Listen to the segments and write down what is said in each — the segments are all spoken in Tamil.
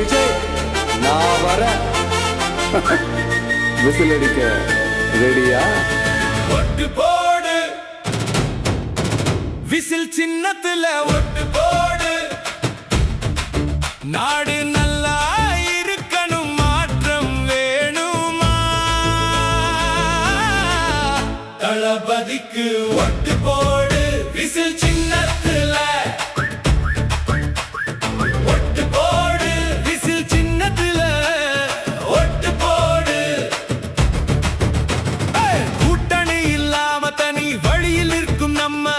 விஜய் நான் வர விசில் அடிக்க ரெடியா? ஒட்டு போடு விசில் சின்னத்துல ஒட்டு போடு. நாடு நல்லா இருக்கணும், மாற்றம் வேணுமா? தளபதிக்கு ஒட்டு போடு விசில் சின்னத்துல ஒட்டு போடு. விசில் சின்னத்துல ஒட்டு போடு. கூட்டணி இல்லாம தனி வழியில் இருக்கும் நம்ம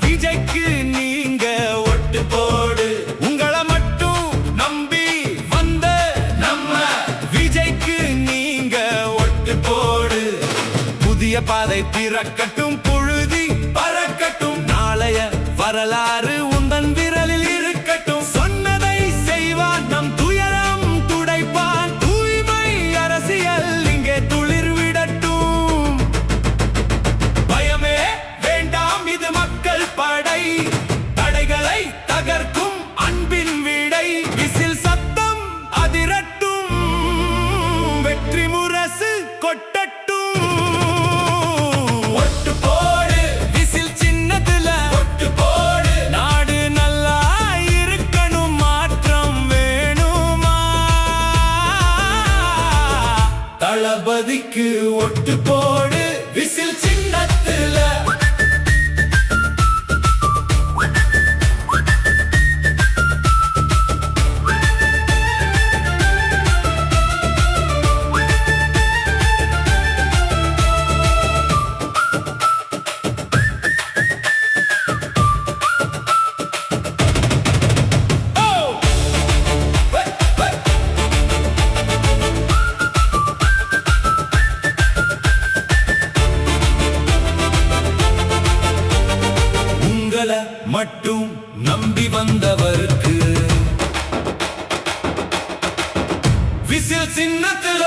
விஜய்க்கு நீங்க ஒட்டு போடு. உங்களை மட்டும் நம்பி வந்த நம்ம விஜய்க்கு நீங்க ஒட்டு போடு. புதிய பாதை திறக்கட்டும், புழுதி பறக்கட்டும், நாளைய வரலாறு உந்தன் விரலில் இருக்கட்டும். சொன்னதை செய்வான், நம் துயரம் துடைப்பான். தூய்மை அரசியல் இங்கே துளிர் விடட்டும். பயமே வேண்டாம், இது மக்கள் படை. தடைகளை தகர்க்கும் அன்பின் விடை. விசில் சத்தம் அதிரட்டும், வெற்றி முரசு கொட்டட்டும். ஒட்டு போடு விசில் சின்னத்துல ஒட்டு போடு. நாடு நல்லா இருக்கணும், மாற்றம் வேணுமா? தளபதிக்கு ஒட்டு போடு விசில் சின்னத்துல. உங்களை மட்டும் நம்பி வந்தவருக்கு விசில் சின்னத்துல